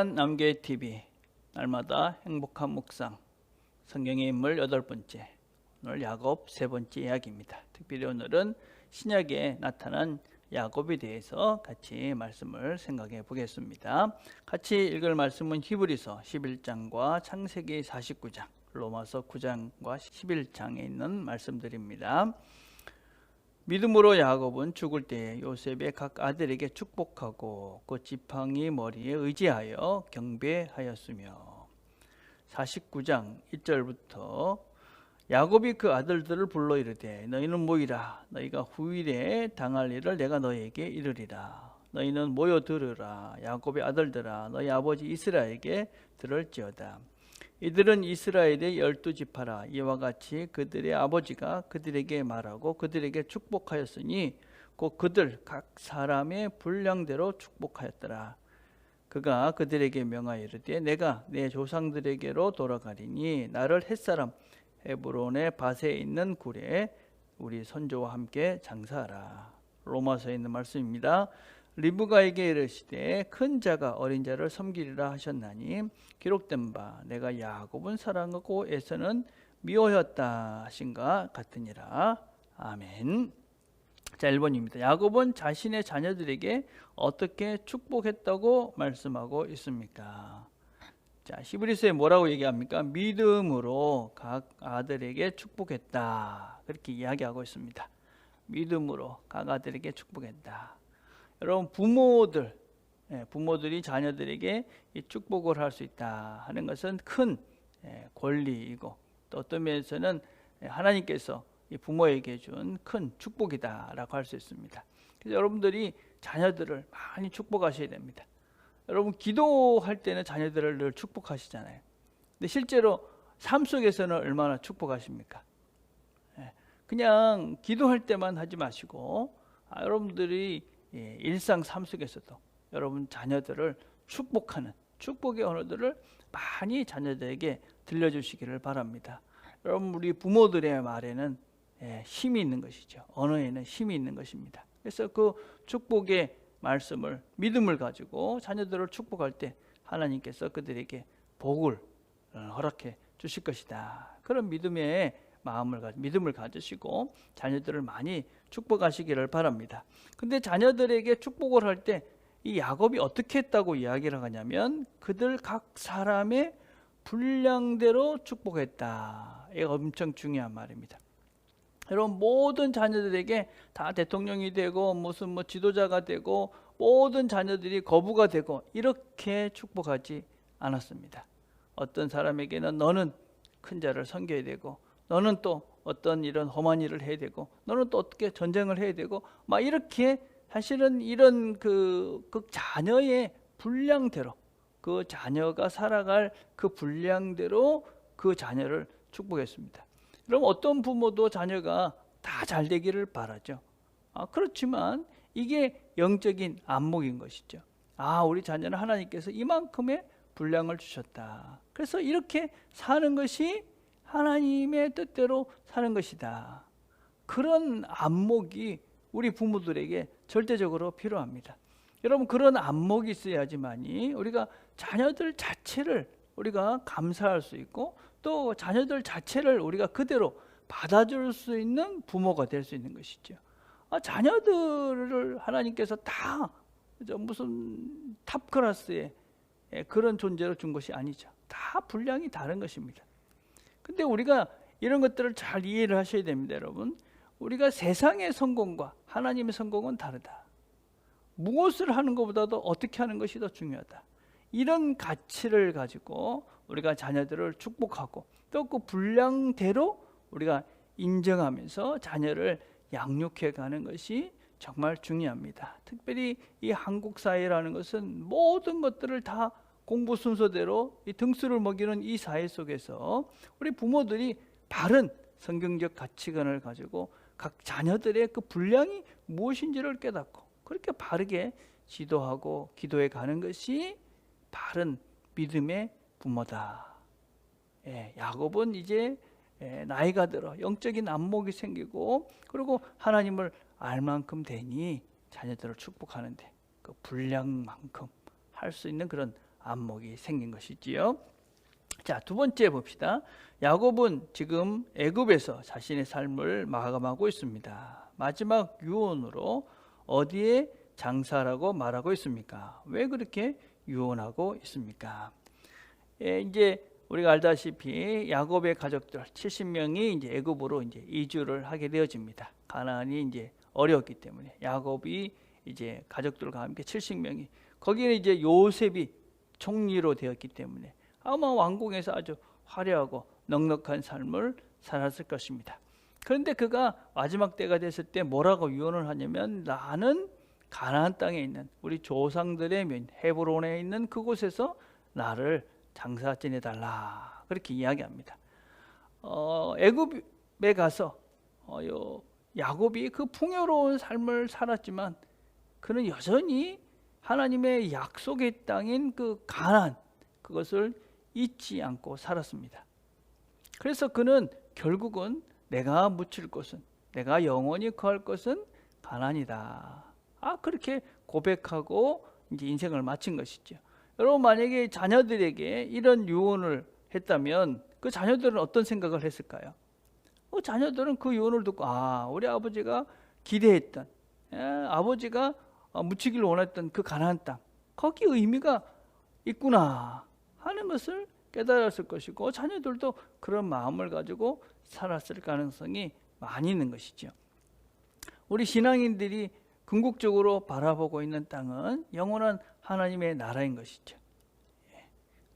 안녕하십니까. 남계TV 날마다 행복한 묵상 성경의 인물 8번째, 오늘 야곱 3번째 이야기입니다. 특별히 오늘은 신약에 나타난 야곱에 대해서 같이 말씀을 생각해 보겠습니다. 같이 읽을 말씀은 히브리서 11장과 창세기 49장, 로마서 9장과 11장에 있는 말씀들입니다. 믿음으로 야곱은 죽을 때에 요셉의 각 아들에게 축복하고 그 지팡이 머리에 의지하여 경배하였으며, 49장 1절부터 야곱이 그 아들들을 불러 이르되 너희는 모이라. 너희가 후일에 당할 일을 내가 너희에게 이르리라. 너희는 모여 들으라. 야곱의 아들들아, 너희 아버지 이스라엘에게 들을지어다. 이들은 이스라엘의 12지파라. 이와 같이 그들의 아버지가 그들에게 말하고 그들에게 축복하였으니 곧 그들 각 사람의 분량대로 축복하였더라. 그가 그들에게 명하여 이르되 내가 내 조상들에게로 돌아가리니 나를 햇사람 헤브론의 밭에 있는 굴에 우리 선조와 함께 장사하라. 로마서에 있는 말씀입니다. 리브가에게 이르시되 큰 자가 어린 자를 섬기리라 하셨나니 기록된 바 내가 야곱은 사랑하고 에서는 미워하였다 하신가 같으니라. 아멘. 자, 1번입니다. 야곱은 자신의 자녀들에게 어떻게 축복했다고 말씀하고 있습니까? 자, 히브리서에 뭐라고 얘기합니까? 믿음으로 각 아들에게 축복했다, 그렇게 이야기하고 있습니다. 믿음으로 각 아들에게 축복했다. 여러분, 부모들이 자녀들에게 이 축복을 할 수 있다 하는 것은 큰 권리이고, 또 어떤 면에서는 하나님께서 이 부모에게 준 큰 축복이다라고 할 수 있습니다. 그래서 여러분들이 자녀들을 많이 축복하셔야 됩니다. 여러분, 기도할 때는 자녀들을 늘 축복하시잖아요. 근데 실제로 삶 속에서는 얼마나 축복하십니까? 그냥 기도할 때만 하지 마시고 여러분들이 일상 삶 속에서도 여러분 자녀들을 축복하는 축복의 언어들을 많이 자녀들에게 들려주시기를 바랍니다. 여러분, 우리 부모들의 말에는 힘이 있는 것이죠. 언어에는 힘이 있는 것입니다. 그래서 그 축복의 말씀을, 믿음을 가지고 자녀들을 축복할 때 하나님께서 그들에게 복을 허락해 주실 것이다. 그런 믿음의 믿음을 가지시고 자녀들을 많이 축복하시기를 바랍니다. 근데 자녀들에게 축복을 할 때 이 야곱이 어떻게 했다고 이야기를 하냐면 그들 각 사람의 분량대로 축복했다. 이거 엄청 중요한 말입니다. 여러분, 모든 자녀들에게 다 대통령이 되고 무슨 지도자가 되고 모든 자녀들이 거부가 되고 이렇게 축복하지 않았습니다. 어떤 사람에게는 너는 큰 자를 섬겨야 되고, 너는 또 어떤 이런 험한 일을 해야 되고, 너는 또 어떻게 전쟁을 해야 되고, 막 이렇게 사실은 이런 그 자녀의 분량대로, 그 자녀가 살아갈 그 분량대로 그 자녀를 축복했습니다. 그럼 어떤 부모도 자녀가 다 잘 되기를 바라죠. 그렇지만 이게 영적인 안목인 것이죠. 우리 자녀는 하나님께서 이만큼의 분량을 주셨다. 그래서 이렇게 사는 것이 하나님의 뜻대로 사는 것이다. 그런 안목이 우리 부모들에게 절대적으로 필요합니다. 여러분, 그런 안목이 있어야지만이 우리가 자녀들 자체를 우리가 감사할 수 있고, 또 자녀들 자체를 우리가 그대로 받아줄 수 있는 부모가 될 수 있는 것이죠. 자녀들을 하나님께서 다 무슨 탑 클래스의 그런 존재로 준 것이 아니죠. 다 분량이 다른 것입니다. 근데 우리가 이런 것들을 잘 이해를 하셔야 됩니다, 여러분. 우리가 세상의 성공과 하나님의 성공은 다르다. 무엇을 하는 것보다도 어떻게 하는 것이 더 중요하다. 이런 가치를 가지고 우리가 자녀들을 축복하고 또 그 분량대로 우리가 인정하면서 자녀를 양육해 가는 것이 정말 중요합니다. 특별히 이 한국 사회라는 것은 모든 것들을 다 공부 순서대로 이 등수를 먹이는 이 사회 속에서 우리 부모들이 바른 성경적 가치관을 가지고 각 자녀들의 그 분량이 무엇인지를 깨닫고 그렇게 바르게 지도하고 기도해 가는 것이 바른 믿음의 부모다. 야곱은 이제 나이가 들어 영적인 안목이 생기고, 그리고 하나님을 알 만큼 되니 자녀들을 축복하는데 그 분량만큼 할 수 있는 그런 안목이 생긴 것이지요. 자, 두 번째 봅시다. 야곱은 지금 애굽에서 자신의 삶을 마감하고 있습니다. 마지막 유언으로 어디에 장사라고 말하고 있습니까? 왜 그렇게 유언하고 있습니까? 이제 우리가 알다시피 야곱의 가족들 70명이 이제 애굽으로 이제 이주를 하게 되어집니다. 가나안이 이제 어려웠기 때문에 야곱이 이제 가족들과 함께 70명이, 거기는 이제 요셉이 총리로 되었기 때문에 아마 왕궁에서 아주 화려하고 넉넉한 삶을 살았을 것입니다. 그런데 그가 마지막 때가 됐을 때 뭐라고 유언을 하냐면, 나는 가나안 땅에 있는 우리 조상들의 면 헤브론에 있는 그곳에서 나를 장사 지내달라, 그렇게 이야기합니다. 애굽에 가서 야곱이 그 풍요로운 삶을 살았지만 그는 여전히 하나님의 약속의 땅인 그 가나안, 그것을 잊지 않고 살았습니다. 그래서 그는 결국은 내가 묻힐 곳은, 내가 영원히 거할 것은 가나안이다, 그렇게 고백하고 이제 인생을 마친 것이죠. 여러분, 만약에 자녀들에게 이런 유언을 했다면 그 자녀들은 어떤 생각을 했을까요? 자녀들은 그 유언을 듣고, 우리 아버지가 기대했던, 아버지가 묻히길 원했던 그 가나안 땅, 거기 의미가 있구나 하는 것을 깨달았을 것이고, 자녀들도 그런 마음을 가지고 살았을 가능성이 많이 있는 것이죠. 우리 신앙인들이 궁극적으로 바라보고 있는 땅은 영원한 하나님의 나라인 것이죠.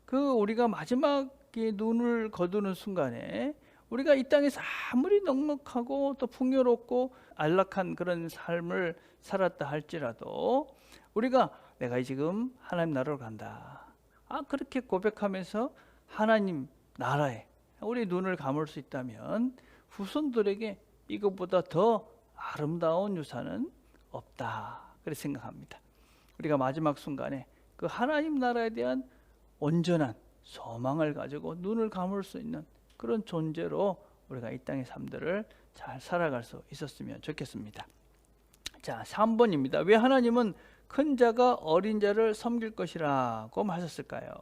그 우리가 마지막에 눈을 거두는 순간에 우리가 이 땅에서 아무리 넉넉하고 또 풍요롭고 안락한 그런 삶을 살았다 할지라도 우리가 내가 지금 하나님 나라로 간다, 그렇게 고백하면서 하나님 나라에 우리 눈을 감을 수 있다면 후손들에게 이것보다 더 아름다운 유산은 없다, 그렇게 생각합니다. 우리가 마지막 순간에 그 하나님 나라에 대한 온전한 소망을 가지고 눈을 감을 수 있는 그런 존재로 우리가 이 땅의 삶들을 잘 살아갈 수 있었으면 좋겠습니다. 자, 3번입니다. 왜 하나님은 큰 자가 어린 자를 섬길 것이라고 하셨을까요?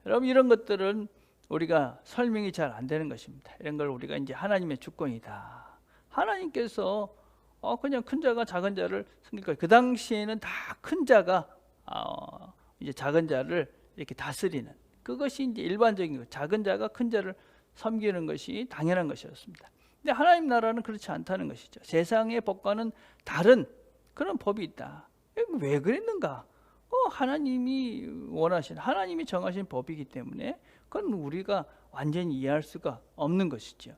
여러분, 이런 것들은 우리가 설명이 잘 안 되는 것입니다. 이런 걸 우리가 이제 하나님의 주권이다, 하나님께서 그냥 큰 자가 작은 자를 섬길 거예요. 그 당시에는 다 큰 자가 이제 작은 자를 이렇게 다스리는, 그것이 이제 일반적인 것, 작은 자가 큰 자를 섬기는 것이 당연한 것이었습니다. 근데 하나님 나라는 그렇지 않다는 것이죠. 세상의 법과는 다른 그런 법이 있다. 왜 그랬는가? 하나님이 원하신, 하나님이 정하신 법이기 때문에 그건 우리가 완전히 이해할 수가 없는 것이죠.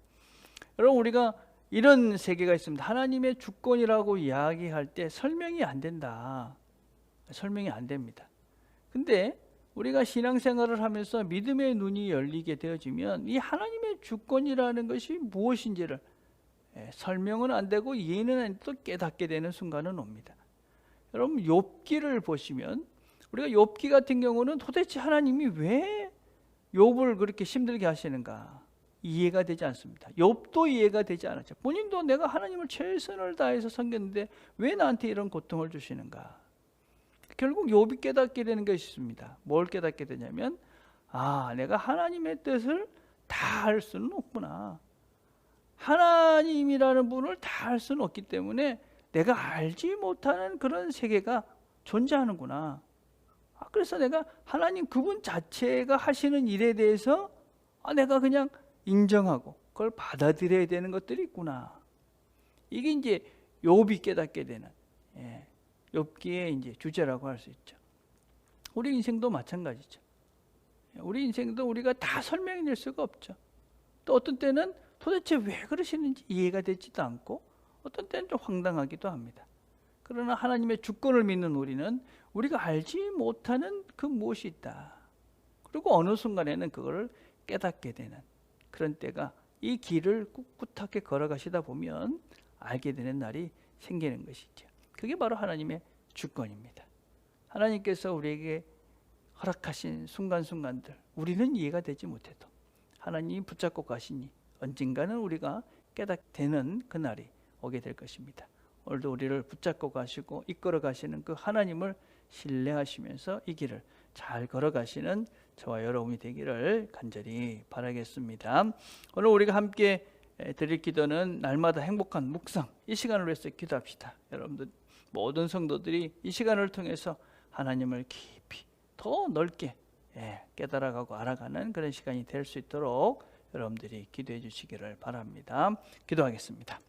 여러분, 우리가 이런 세계가 있습니다. 하나님의 주권이라고 이야기할 때 설명이 안 된다. 설명이 안 됩니다. 근데 우리가 신앙생활을 하면서 믿음의 눈이 열리게 되어지면 이 하나님의 주권이라는 것이 무엇인지를 설명은 안 되고 이해는 안 돼도 깨닫게 되는 순간은 옵니다. 여러분, 욥기를 보시면 우리가 욥기 같은 경우는 도대체 하나님이 왜 욥을 그렇게 힘들게 하시는가 이해가 되지 않습니다. 욥도 이해가 되지 않았죠. 본인도 내가 하나님을 최선을 다해서 섬겼는데 왜 나한테 이런 고통을 주시는가. 결국 욥이 깨닫게 되는 것이 있습니다. 뭘 깨닫게 되냐면, 내가 하나님의 뜻을 다 할 수는 없구나. 하나님이라는 분을 다 할 수는 없기 때문에 내가 알지 못하는 그런 세계가 존재하는구나. 그래서 내가 하나님 그분 자체가 하시는 일에 대해서 내가 그냥 인정하고 그걸 받아들여야 되는 것들이 있구나. 이게 이제 욥이 깨닫게 되는 욥기의 이제 주제라고 할 수 있죠. 우리 인생도 마찬가지죠. 우리 인생도 우리가 다 설명해낼 수가 없죠. 또 어떤 때는 도대체 왜 그러시는지 이해가 되지도 않고 어떤 때는 좀 황당하기도 합니다. 그러나 하나님의 주권을 믿는 우리는 우리가 알지 못하는 그 무엇이 있다. 그리고 어느 순간에는 그걸 깨닫게 되는 그런 때가, 이 길을 꿋꿋하게 걸어가시다 보면 알게 되는 날이 생기는 것이죠. 그게 바로 하나님의 주권입니다. 하나님께서 우리에게 허락하신 순간순간들, 우리는 이해가 되지 못해도 하나님이 붙잡고 가시니 언젠가는 우리가 깨닫게 되는 그날이 오게 될 것입니다. 오늘도 우리를 붙잡고 가시고 이끌어 가시는 그 하나님을 신뢰하시면서 이 길을 잘 걸어가시는 저와 여러분이 되기를 간절히 바라겠습니다. 오늘 우리가 함께 드릴 기도는 날마다 행복한 묵상, 이 시간을 위해서 기도합시다. 여러분들 모든 성도들이 이 시간을 통해서 하나님을 깊이 더 넓게 깨달아가고 알아가는 그런 시간이 될 수 있도록 여러분들이 기도해 주시기를 바랍니다. 기도하겠습니다.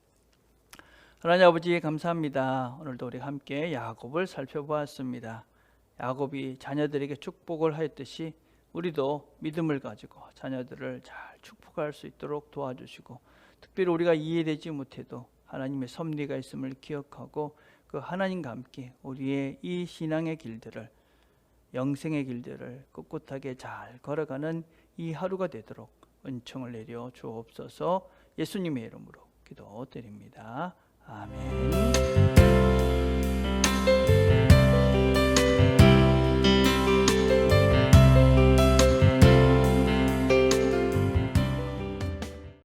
하나님 아버지 감사합니다. 오늘도 우리가 함께 야곱을 살펴보았습니다. 야곱이 자녀들에게 축복을 하였듯이 우리도 믿음을 가지고 자녀들을 잘 축복할 수 있도록 도와주시고, 특별히 우리가 이해되지 못해도 하나님의 섭리가 있음을 기억하고 그 하나님과 함께 우리의 이 신앙의 길들을, 영생의 길들을 꿋꿋하게 잘 걸어가는 이 하루가 되도록 은총을 내려 주옵소서. 예수님의 이름으로 기도드립니다. 아멘.